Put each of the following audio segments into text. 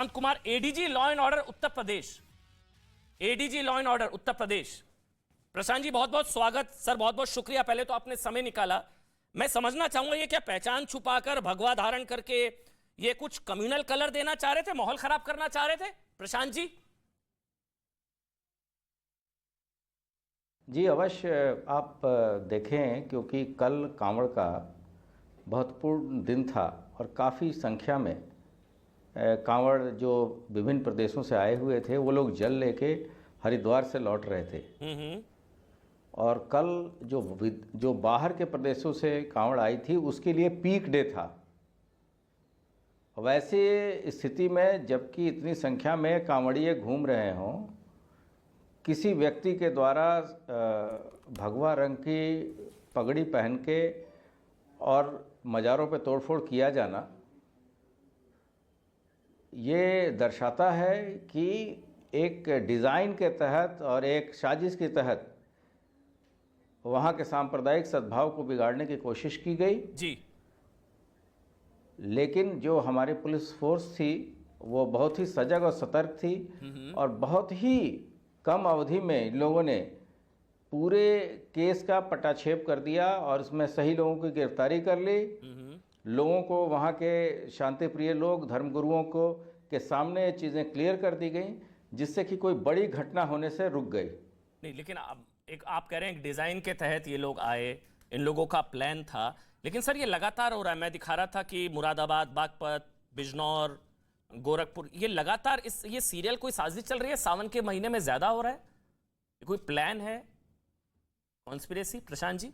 Prashant Kumar, ADG law and order Uttar Pradesh, ADG law and order Uttar Pradesh. Prashant ji बहुत बहुत स्वागत सर, बहुत बहुत शुक्रिया, पहले तो आपने समय निकाला। मैं समझना चाहूंगा ये क्या पहचान छुपाकर भगवा धारण करके ये कुछ कम्युनल कलर देना चाह रहे थे, माहौल खराब करना चाह रहे थे प्रशांत जी? जी अवश्य आप देखें, क्योंकि कल कांवड़ का महत्वपूर्ण दिन था और काफ़ी संख्या में कांवड़ जो विभिन्न प्रदेशों से आए हुए थे वो लोग जल लेके हरिद्वार से लौट रहे थे। और कल जो बाहर के प्रदेशों से कांवड़ आई थी उसके लिए पीक डे था। वैसे स्थिति में जबकि इतनी संख्या में कांवड़िए घूम रहे हों, किसी व्यक्ति के द्वारा भगवा रंग की पगड़ी पहन के और मज़ारों पे तोड़फोड़ किया जाना, ये दर्शाता है कि एक डिज़ाइन के तहत और एक साजिश के तहत वहाँ के सांप्रदायिक सद्भाव को बिगाड़ने की कोशिश की गई जी। लेकिन जो हमारी पुलिस फोर्स थी वो बहुत ही सजग और सतर्क थी और बहुत ही कम अवधि में इन लोगों ने पूरे केस का पटाक्षेप कर दिया और इसमें सही लोगों की गिरफ्तारी कर ली। लोगों को, वहाँ के शांतिप्रिय लोग, धर्मगुरुओं को के सामने ये चीज़ें क्लियर कर दी गई, जिससे कि कोई बड़ी घटना होने से रुक गई। नहीं, लेकिन आप कह रहे हैं डिजाइन के तहत ये लोग आए, इन लोगों का प्लान था, लेकिन सर ये लगातार हो रहा है। मैं दिखा रहा था कि मुरादाबाद, बागपत, बिजनौर, गोरखपुर, ये लगातार ये सीरियल कोई साजिश चल रही है, सावन के महीने में ज्यादा हो रहा है, ये कोई प्लान है, कॉन्स्पिरेसी प्रशांत जी?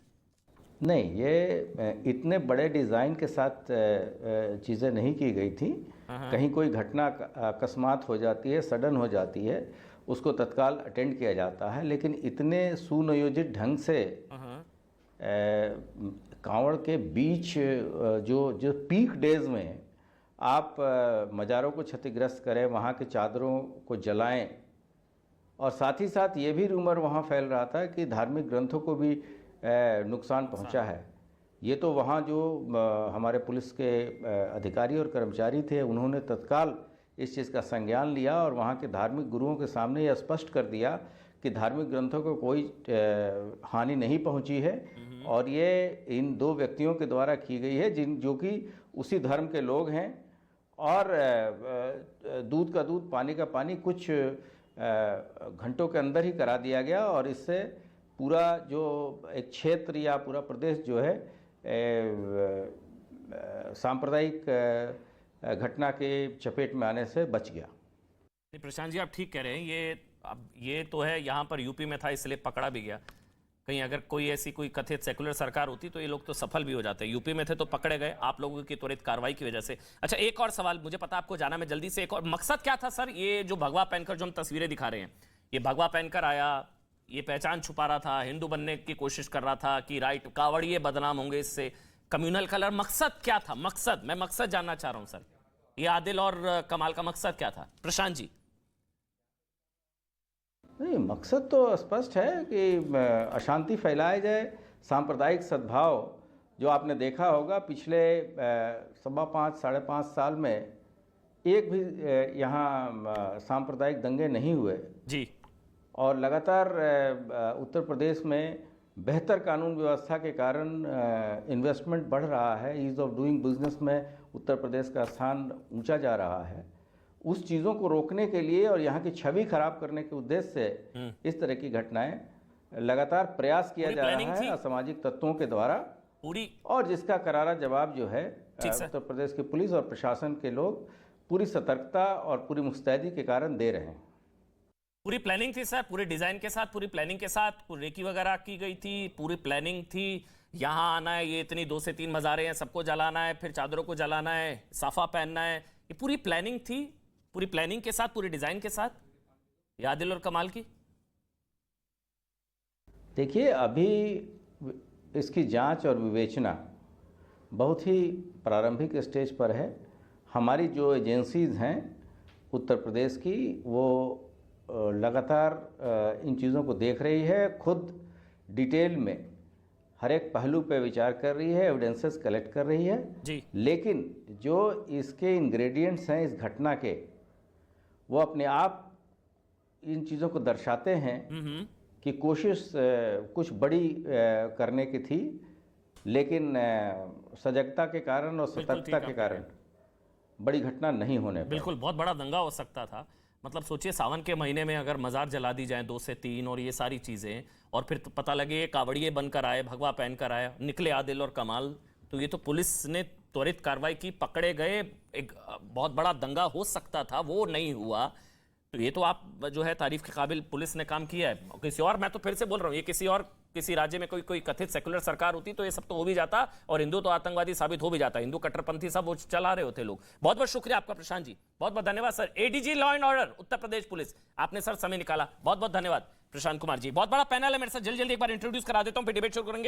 नहीं, ये इतने बड़े डिज़ाइन के साथ चीज़ें नहीं की गई थी। कहीं कोई घटना अकस्मात हो जाती है, सडन हो जाती है, उसको तत्काल अटेंड किया जाता है, लेकिन इतने सुनियोजित ढंग से कांवड़ के बीच जो पीक डेज में आप मज़ारों को क्षतिग्रस्त करें, वहाँ के चादरों को जलाएं, और साथ ही साथ ये भी रूमर वहाँ फैल रहा था कि धार्मिक ग्रंथों को भी नुकसान पहुँचा है। ये तो वहाँ जो हमारे पुलिस के अधिकारी और कर्मचारी थे उन्होंने तत्काल इस चीज़ का संज्ञान लिया और वहाँ के धार्मिक गुरुओं के सामने यह स्पष्ट कर दिया कि धार्मिक ग्रंथों को कोई हानि नहीं पहुँची है और ये इन दो व्यक्तियों के द्वारा की गई है जो कि उसी धर्म के लोग हैं। और दूध का दूध, पानी का पानी कुछ घंटों के अंदर ही करा दिया गया और इससे पूरा जो एक क्षेत्र या पूरा प्रदेश जो है सांप्रदायिक घटना के चपेट में आने से बच गया। प्रशांत जी आप ठीक कह रहे हैं, ये तो है, यहाँ पर यूपी में था इसलिए पकड़ा भी गया। कहीं अगर कोई ऐसी कोई कथित सेकुलर सरकार होती तो ये लोग तो सफल भी हो जाते। यूपी में थे तो पकड़े गए आप लोगों की त्वरित कार्रवाई की वजह से। अच्छा, एक और सवाल, मुझे पता आपको जाना, मैं जल्दी से एक और, मकसद क्या था सर ये जो भगवा पहनकर जो हम तस्वीरें दिखा रहे हैं, ये भगवा पहनकर आया, ये पहचान छुपा रहा था, हिंदू बनने की कोशिश कर रहा था कि राइट कावड़िए बदनाम होंगे इससे, कम्युनल कलर, मकसद क्या था? मैं मकसद जानना चाह रहा हूं सर, ये आदिल और कमाल का मकसद क्या था प्रशांत जी? नहीं, मकसद तो स्पष्ट है कि अशांति फैलाया जाए, सांप्रदायिक सद्भाव। जो आपने देखा होगा पिछले 5.5 साल में एक भी यहाँ सांप्रदायिक दंगे नहीं हुए जी। और लगातार उत्तर प्रदेश में बेहतर कानून व्यवस्था के कारण इन्वेस्टमेंट बढ़ रहा है, ईज़ ऑफ डूइंग बिजनेस में उत्तर प्रदेश का स्थान ऊंचा जा रहा है। उस चीज़ों को रोकने के लिए और यहाँ की छवि खराब करने के उद्देश्य से इस तरह की घटनाएं लगातार प्रयास किया जा रहा है असामाजिक तत्वों के द्वारा पूरी, और जिसका करारा जवाब जो है उत्तर प्रदेश की पुलिस और प्रशासन के लोग पूरी सतर्कता और पूरी मुस्तैदी के कारण दे रहे हैं। पूरी प्लानिंग थी सर, पूरे डिजाइन के साथ, पूरी प्लानिंग के साथ, पूरी रेकी वगैरह की गई थी, पूरी प्लानिंग थी, यहाँ आना है, ये इतनी 2 से 3 मज़ारे हैं, सबको जलाना है, फिर चादरों को जलाना है, साफा पहनना है, ये पूरी प्लानिंग थी, पूरी प्लानिंग के साथ, पूरी डिजाइन के साथ, ये आदिल और कमाल की। देखिए, अभी इसकी जांच और विवेचना बहुत ही प्रारंभिक स्टेज पर है। हमारी जो एजेंसीज हैं उत्तर प्रदेश की, वो लगातार इन चीज़ों को देख रही है, खुद डिटेल में हर एक पहलू पे विचार कर रही है, एविडेंसेस कलेक्ट कर रही है जी। लेकिन जो इसके इंग्रेडिएंट्स हैं इस घटना के, वो अपने आप इन चीज़ों को दर्शाते हैं कि कोशिश कुछ बड़ी करने की थी, लेकिन सजगता के कारण और सतर्कता के कारण बड़ी घटना नहीं होने पाई। बिल्कुल, बहुत बड़ा दंगा हो सकता था। मतलब सोचिए, सावन के महीने में अगर मजार जला दी जाए 2 से 3 और ये सारी चीज़ें, और फिर तो पता लगे ये कावड़िए बनकर आए, भगवा पहन कर आए, निकले आदिल और कमाल, तो ये तो पुलिस ने त्वरित कार्रवाई की, पकड़े गए, एक बहुत बड़ा दंगा हो सकता था, वो नहीं हुआ। तो ये तो आप जो है तारीफ के काबिल पुलिस ने काम किया है। किसी और, मैं तो फिर से बोल रहा हूँ, ये किसी राज्य में कोई कथित सेकुलर सरकार होती तो ये सब तो हो भी जाता, और हिंदू तो आतंकवादी साबित हो भी जाता, हिंदू कट्टरपंथी सब वो चला रहे होते लोग। बहुत बहुत शुक्रिया आपका प्रशांत जी, बहुत बहुत धन्यवाद sir. ADG law and order Uttar Pradesh police, आपने सर समय निकाला, बहुत बहुत धन्यवाद प्रशांत कुमार जी। बहुत बड़ा पैनल है मेरे साथ, जल्दी जल्दी एक बार इंट्रोड्यूस करा देता हूं, फिर डिबेट शुरू करेंगे।